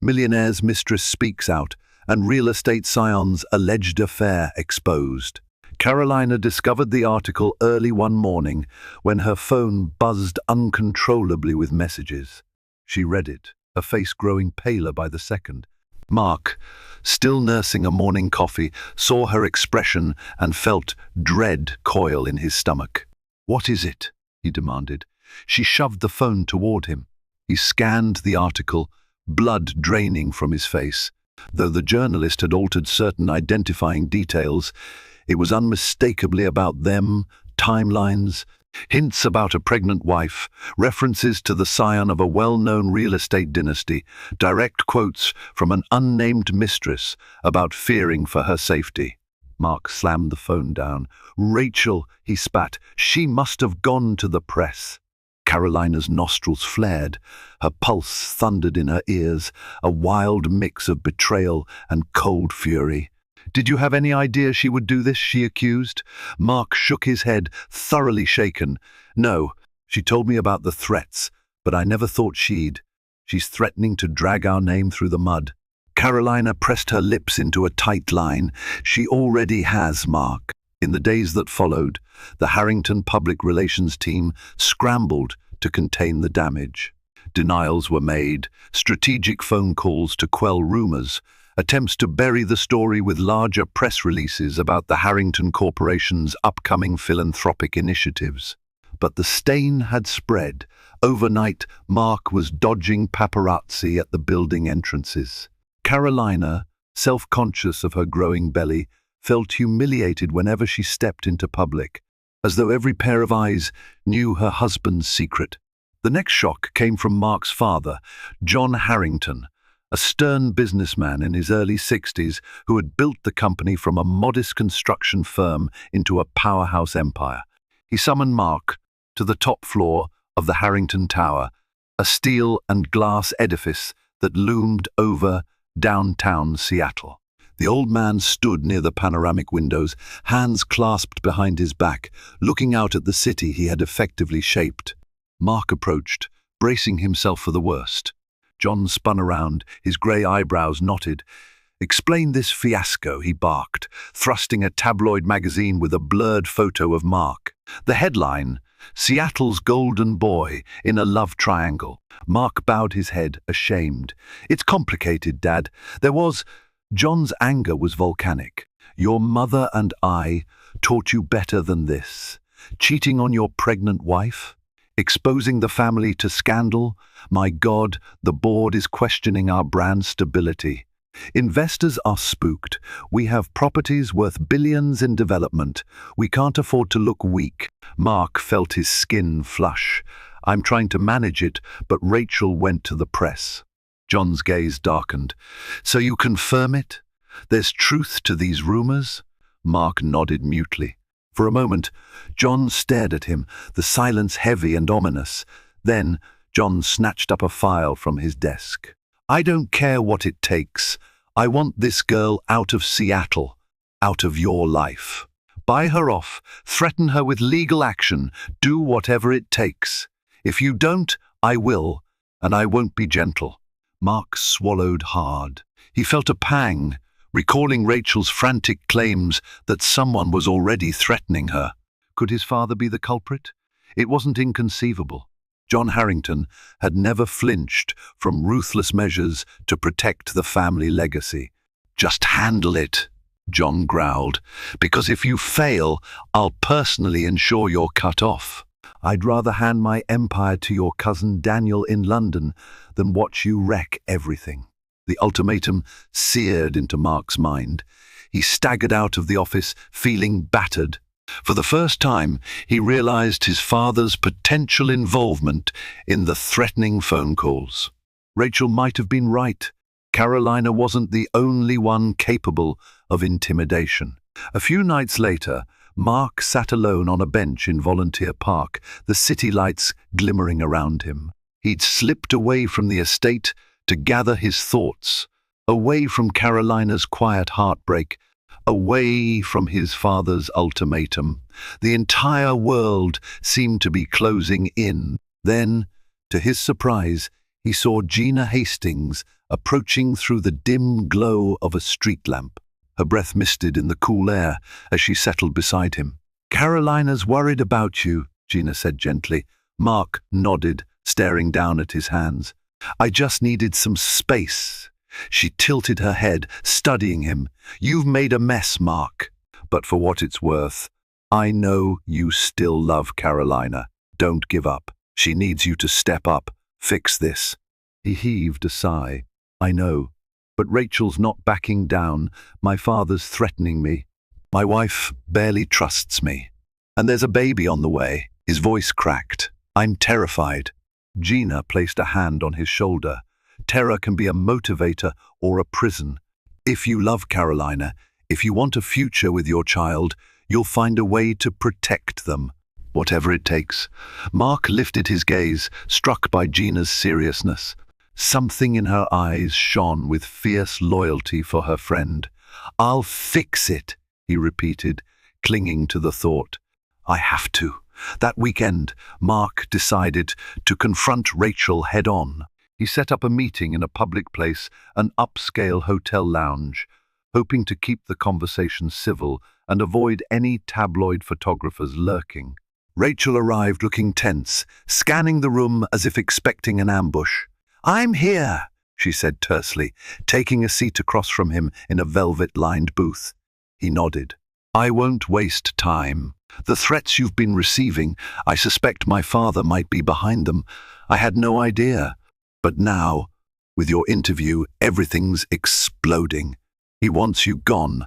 "Millionaire's mistress speaks out," and real estate scion's alleged affair exposed. Carolina discovered the article early one morning when her phone buzzed uncontrollably with messages. She read it, her face growing paler by the second. Marc, still nursing a morning coffee, saw her expression and felt dread coil in his stomach. "What is it?" he demanded. She shoved the phone toward him. He scanned the article, blood draining from his face. Though the journalist had altered certain identifying details, it was unmistakably about them, timelines, hints about a pregnant wife, references to the scion of a well-known real estate dynasty, direct quotes from an unnamed mistress about fearing for her safety. Marc slammed the phone down. "Rachel," he spat, "she must have gone to the press." Carolina's nostrils flared. Her pulse thundered in her ears, a wild mix of betrayal and cold fury. "Did you have any idea she would do this?" she accused. Marc shook his head, thoroughly shaken. "No, she told me about the threats, but I never thought she'd. She's threatening to drag our name through the mud." Carolina pressed her lips into a tight line. "She already has, Marc." In the days that followed, the Harrington public relations team scrambled to contain the damage. Denials were made, strategic phone calls to quell rumors, attempts to bury the story with larger press releases about the Harrington Corporation's upcoming philanthropic initiatives. But the stain had spread. Overnight, Marc was dodging paparazzi at the building entrances. Carolina, self-conscious of her growing belly, felt humiliated whenever she stepped into public, as though every pair of eyes knew her husband's secret. The next shock came from Marc's father, John Harrington, a stern businessman in his early 60s who had built the company from a modest construction firm into a powerhouse empire. He summoned Marc to the top floor of the Harrington Tower, a steel and glass edifice that loomed over downtown Seattle. The old man stood near the panoramic windows, hands clasped behind his back, looking out at the city he had effectively shaped. Marc approached, bracing himself for the worst. John spun around, his grey eyebrows knotted. "Explain this fiasco," he barked, thrusting a tabloid magazine with a blurred photo of Marc. The headline, "Seattle's Golden Boy in a Love Triangle." Marc bowed his head, ashamed. "It's complicated, Dad. John's anger was volcanic. "Your mother and I taught you better than this. Cheating on your pregnant wife? Exposing the family to scandal? My God, the board is questioning our brand stability. Investors are spooked. We have properties worth billions in development. We can't afford to look weak." Marc felt his skin flush. "I'm trying to manage it, but Rachel went to the press." John's gaze darkened. "So you confirm it? There's truth to these rumors?" Marc nodded mutely. For a moment, John stared at him, the silence heavy and ominous. Then, John snatched up a file from his desk. "I don't care what it takes. I want this girl out of Seattle, out of your life. Buy her off, threaten her with legal action, do whatever it takes. If you don't, I will, and I won't be gentle." Marc swallowed hard. He felt a pang, recalling Rachel's frantic claims that someone was already threatening her. Could his father be the culprit? It wasn't inconceivable. John Harrington had never flinched from ruthless measures to protect the family legacy. "Just handle it," John growled, "because if you fail, I'll personally ensure you're cut off. I'd rather hand my empire to your cousin Daniel in London than watch you wreck everything." The ultimatum seared into Marc's mind. He staggered out of the office, feeling battered. For the first time, he realized his father's potential involvement in the threatening phone calls. Rachel might have been right. Carolina wasn't the only one capable of intimidation. A few nights later, Mark sat alone on a bench in Volunteer Park, the city lights glimmering around him. He'd slipped away from the estate to gather his thoughts, away from Carolina's quiet heartbreak, away from his father's ultimatum. The entire world seemed to be closing in. Then, to his surprise, he saw Gina Hastings approaching through the dim glow of a street lamp. Her breath misted in the cool air as she settled beside him. "Carolina's worried about you," Gina said gently. Mark nodded, staring down at his hands. "I just needed some space." She tilted her head, studying him. "You've made a mess, Mark. But for what it's worth, I know you still love Carolina. Don't give up. She needs you to step up. Fix this." He heaved a sigh. "I know. But Rachel's not backing down. My father's threatening me. My wife barely trusts me. And there's a baby on the way." His voice cracked. "I'm terrified." Gina placed a hand on his shoulder. "Terror can be a motivator or a prison. If you love Carolina, if you want a future with your child, you'll find a way to protect them, whatever it takes." Mark lifted his gaze, struck by Gina's seriousness. Something in her eyes shone with fierce loyalty for her friend. "I'll fix it," he repeated, clinging to the thought. "I have to." That weekend, Mark decided to confront Rachel head-on. He set up a meeting in a public place, an upscale hotel lounge, hoping to keep the conversation civil and avoid any tabloid photographers lurking. Rachel arrived looking tense, scanning the room as if expecting an ambush. "I'm here," she said tersely, taking a seat across from him in a velvet-lined booth. He nodded. "I won't waste time. The threats you've been receiving, I suspect my father might be behind them. I had no idea. But now, with your interview, everything's exploding. He wants you gone,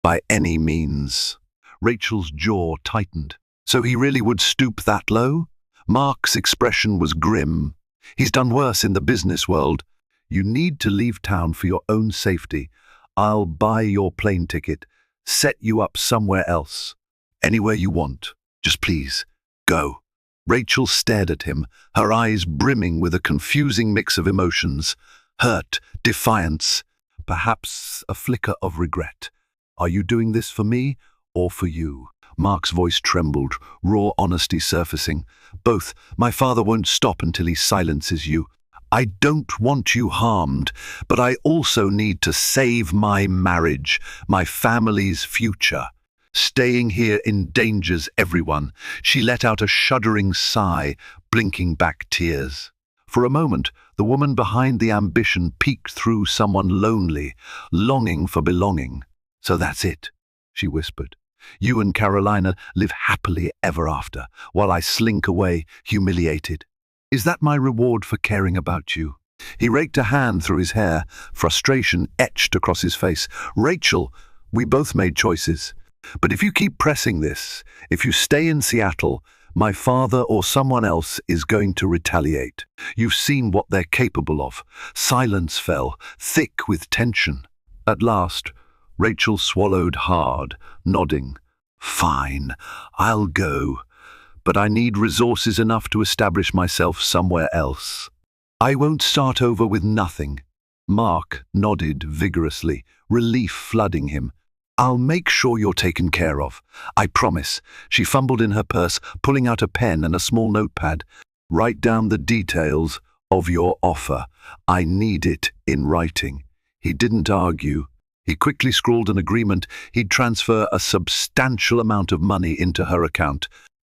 by any means." Rachel's jaw tightened. So he really would stoop that low? Mark's expression was grim. "He's done worse in the business world. You need to leave town for your own safety. I'll buy your plane ticket, set you up somewhere else. Anywhere you want. Just please, go." Rachel stared at him, her eyes brimming with a confusing mix of emotions. Hurt, defiance, perhaps a flicker of regret. "Are you doing this for me or for you?" Mark's voice trembled, raw honesty surfacing. "Both. My father won't stop until he silences you. I don't want you harmed, but I also need to save my marriage, my family's future. Staying here endangers everyone." She let out a shuddering sigh, blinking back tears. For a moment, the woman behind the ambition peeked through someone lonely, longing for belonging. "So that's it," she whispered. "You and Carolina live happily ever after, while I slink away, humiliated. Is that my reward for caring about you?" He raked a hand through his hair, frustration etched across his face. "Rachel, we both made choices. But if you keep pressing this, if you stay in Seattle, my father or someone else is going to retaliate. You've seen what they're capable of." Silence fell, thick with tension. At last, Rachel swallowed hard, nodding. "Fine, I'll go. But I need resources enough to establish myself somewhere else. I won't start over with nothing." Mark nodded vigorously, relief flooding him. "I'll make sure you're taken care of. I promise." She fumbled in her purse, pulling out a pen and a small notepad. "Write down the details of your offer. I need it in writing." He didn't argue. He quickly scrawled an agreement. He'd transfer a substantial amount of money into her account,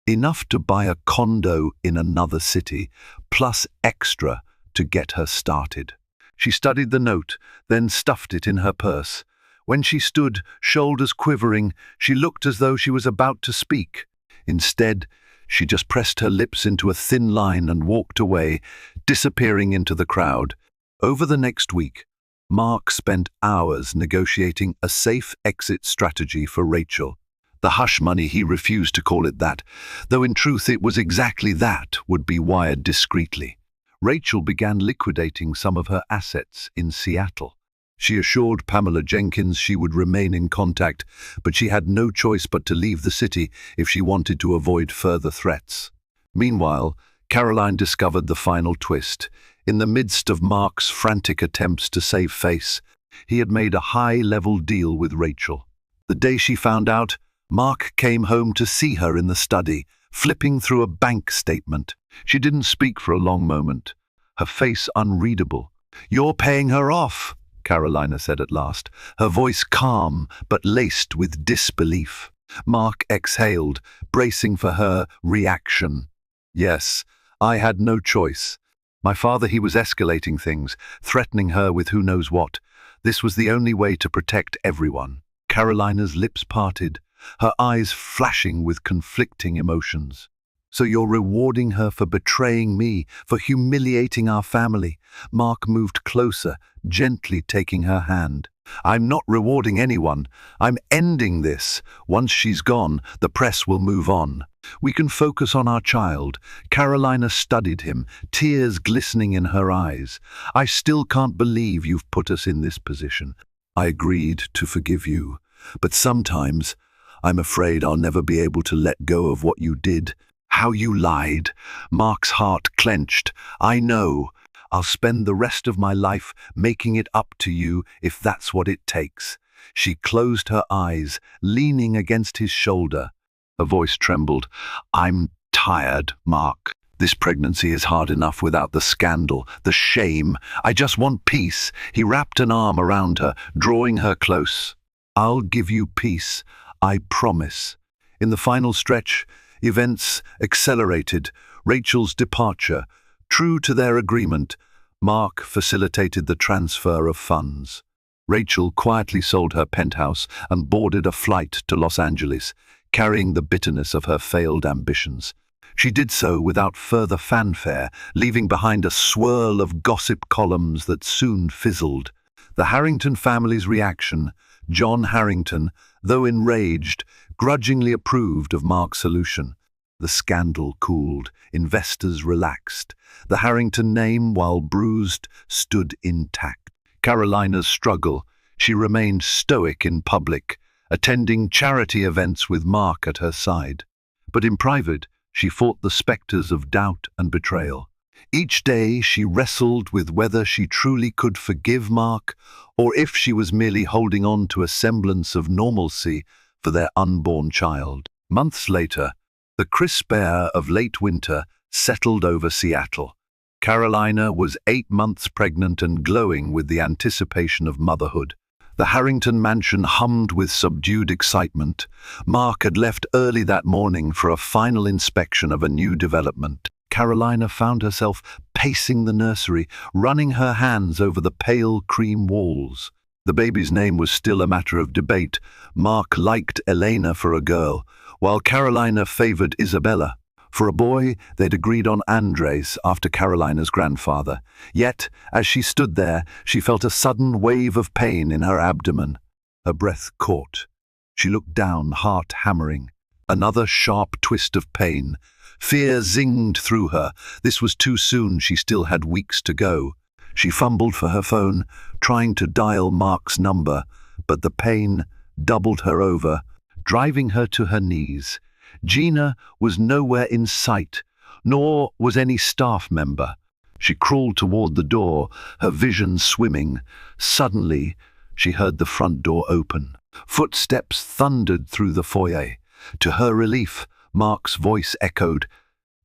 enough to buy a condo in another city, plus extra to get her started. She studied the note, then stuffed it in her purse. When she stood, shoulders quivering, she looked as though she was about to speak. Instead, she just pressed her lips into a thin line and walked away, disappearing into the crowd. Over the next week, Mark spent hours negotiating a safe exit strategy for Rachel. The hush money, he refused to call it that, though in truth it was exactly that, would be wired discreetly. Rachel began liquidating some of her assets in Seattle. She assured Pamela Jenkins she would remain in contact, but she had no choice but to leave the city if she wanted to avoid further threats. Meanwhile, Caroline discovered the final twist. In the midst of Mark's frantic attempts to save face, he had made a high-level deal with Rachel. The day she found out, Mark came home to see her in the study, flipping through a bank statement. She didn't speak for a long moment, her face unreadable. "You're paying her off," Carolina said at last, her voice calm but laced with disbelief. Mark exhaled, bracing for her reaction. "Yes, I had no choice. My father, he was escalating things, threatening her with who knows what. This was the only way to protect everyone." Carolina's lips parted, her eyes flashing with conflicting emotions. "So you're rewarding her for betraying me, for humiliating our family?" Mark moved closer, gently taking her hand. "I'm not rewarding anyone. I'm ending this. Once she's gone, the press will move on. We can focus on our child." Carolina studied him, tears glistening in her eyes. "I still can't believe you've put us in this position. I agreed to forgive you, but sometimes I'm afraid I'll never be able to let go of what you did. How you lied." Mark's heart clenched. "I know. I'll spend the rest of my life making it up to you if that's what it takes." She closed her eyes, leaning against his shoulder. Her voice trembled. "I'm tired, Mark. This pregnancy is hard enough without the scandal, the shame. I just want peace." He wrapped an arm around her, drawing her close. "I'll give you peace, I promise." In the final stretch, events accelerated. Rachel's departure. True to their agreement, Mark facilitated the transfer of funds. Rachel quietly sold her penthouse and boarded a flight to Los Angeles, carrying the bitterness of her failed ambitions. She did so without further fanfare, leaving behind a swirl of gossip columns that soon fizzled. The Harrington family's reaction. John Harrington, though enraged, grudgingly approved of Mark's solution. The scandal cooled, investors relaxed. The Harrington name, while bruised, stood intact. Carolina's struggle. She remained stoic in public, attending charity events with Mark at her side. But in private, she fought the specters of doubt and betrayal. Each day she wrestled with whether she truly could forgive Mark, or if she was merely holding on to a semblance of normalcy for their unborn child. Months later, the crisp air of late winter settled over Seattle. Carolina was 8 months pregnant and glowing with the anticipation of motherhood. The Harrington mansion hummed with subdued excitement. Mark had left early that morning for a final inspection of a new development. Carolina found herself pacing the nursery, running her hands over the pale cream walls. The baby's name was still a matter of debate. Mark liked Elena for a girl, while Carolina favored Isabella. For a boy, they'd agreed on Andres after Carolina's grandfather. Yet, as she stood there, she felt a sudden wave of pain in her abdomen. Her breath caught. She looked down, heart hammering. Another sharp twist of pain. Fear zinged through her. This was too soon. She still had weeks to go. She fumbled for her phone, trying to dial Mark's number, but the pain doubled her over, driving her to her knees. Gina was nowhere in sight, nor was any staff member. She crawled toward the door, her vision swimming. Suddenly, she heard the front door open. Footsteps thundered through the foyer. To her relief, Mark's voice echoed,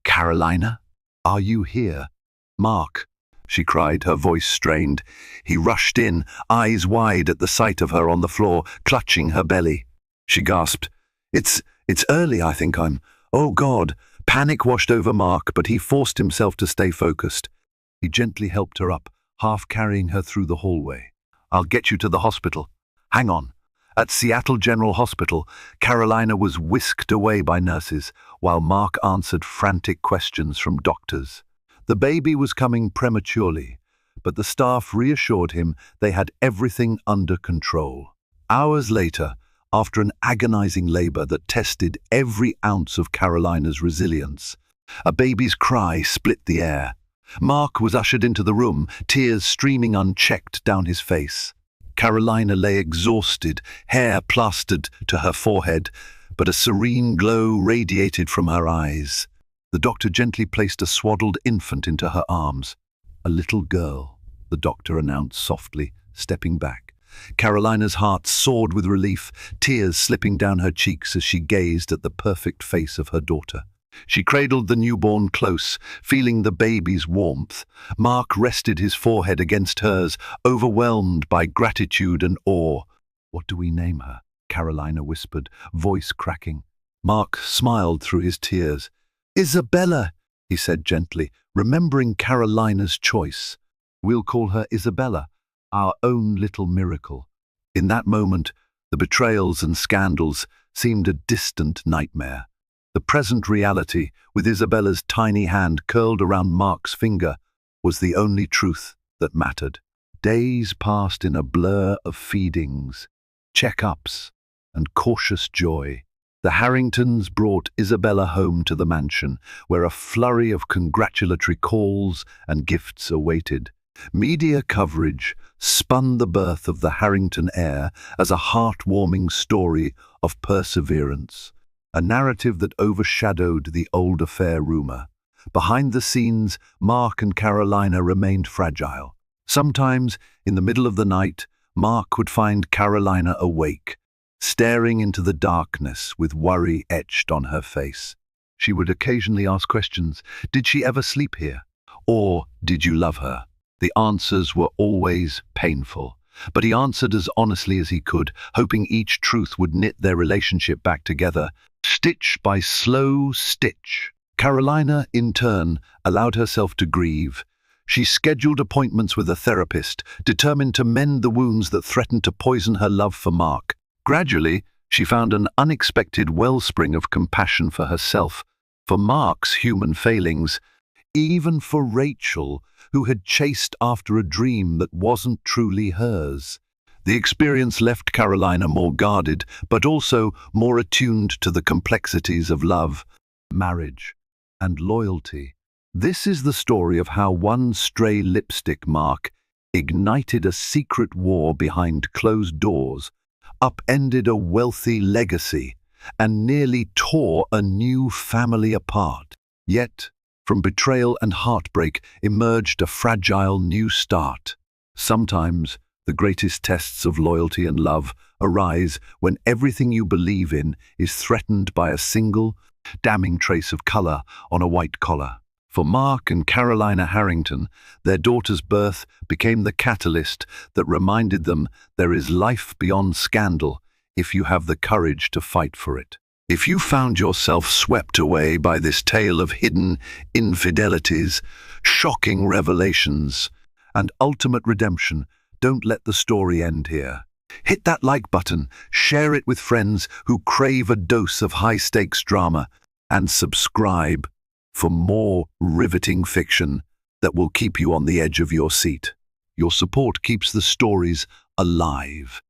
"Carolina, are you here?" "Mark," she cried, her voice strained. He rushed in, eyes wide at the sight of her on the floor, clutching her belly. She gasped, It's early, I think Oh God." Panic washed over Mark, but he forced himself to stay focused. He gently helped her up, half carrying her through the hallway. "I'll get you to the hospital. Hang on." At Seattle General Hospital, Carolina was whisked away by nurses, while Mark answered frantic questions from doctors. The baby was coming prematurely, but the staff reassured him they had everything under control. Hours later, after an agonizing labor that tested every ounce of Carolina's resilience. A baby's cry split the air. Marc was ushered into the room, tears streaming unchecked down his face. Carolina lay exhausted, hair plastered to her forehead, but a serene glow radiated from her eyes. The doctor gently placed a swaddled infant into her arms. "A little girl," the doctor announced softly, stepping back. Carolina's heart soared with relief, tears slipping down her cheeks as she gazed at the perfect face of her daughter. She cradled the newborn close, feeling the baby's warmth. Marc rested his forehead against hers, overwhelmed by gratitude and awe. "What do we name her?" Carolina whispered, voice cracking. Marc smiled through his tears. "Isabella," he said gently, remembering Carolina's choice. "We'll call her Isabella, our own little miracle." In that moment, the betrayals and scandals seemed a distant nightmare. The present reality, with Isabella's tiny hand curled around Marc's finger, was the only truth that mattered. Days passed in a blur of feedings, check-ups, and cautious joy. The Harringtons brought Isabella home to the mansion, where a flurry of congratulatory calls and gifts awaited. Media coverage spun the birth of the Harrington heir as a heartwarming story of perseverance, a narrative that overshadowed the old affair rumor. Behind the scenes, Marc and Carolina remained fragile. Sometimes, in the middle of the night, Marc would find Carolina awake, staring into the darkness with worry etched on her face. She would occasionally ask questions. Did she ever sleep here? Or did you love her? The answers were always painful, but he answered as honestly as he could, hoping each truth would knit their relationship back together, stitch by slow stitch. Carolina, in turn, allowed herself to grieve. She scheduled appointments with a therapist, determined to mend the wounds that threatened to poison her love for Marc. Gradually, she found an unexpected wellspring of compassion for herself, for Marc's human failings, even for Rachel, who had chased after a dream that wasn't truly hers. The experience left Carolina more guarded, but also more attuned to the complexities of love, marriage, and loyalty. This is the story of how one stray lipstick mark ignited a secret war behind closed doors, upended a wealthy legacy, and nearly tore a new family apart. Yet, from betrayal and heartbreak emerged a fragile new start. Sometimes, the greatest tests of loyalty and love arise when everything you believe in is threatened by a single, damning trace of color on a white collar. For Marc and Carolina Harrington, their daughter's birth became the catalyst that reminded them there is life beyond scandal if you have the courage to fight for it. If you found yourself swept away by this tale of hidden infidelities, shocking revelations, and ultimate redemption, don't let the story end here. Hit that like button, share it with friends who crave a dose of high-stakes drama, and subscribe for more riveting fiction that will keep you on the edge of your seat. Your support keeps the stories alive.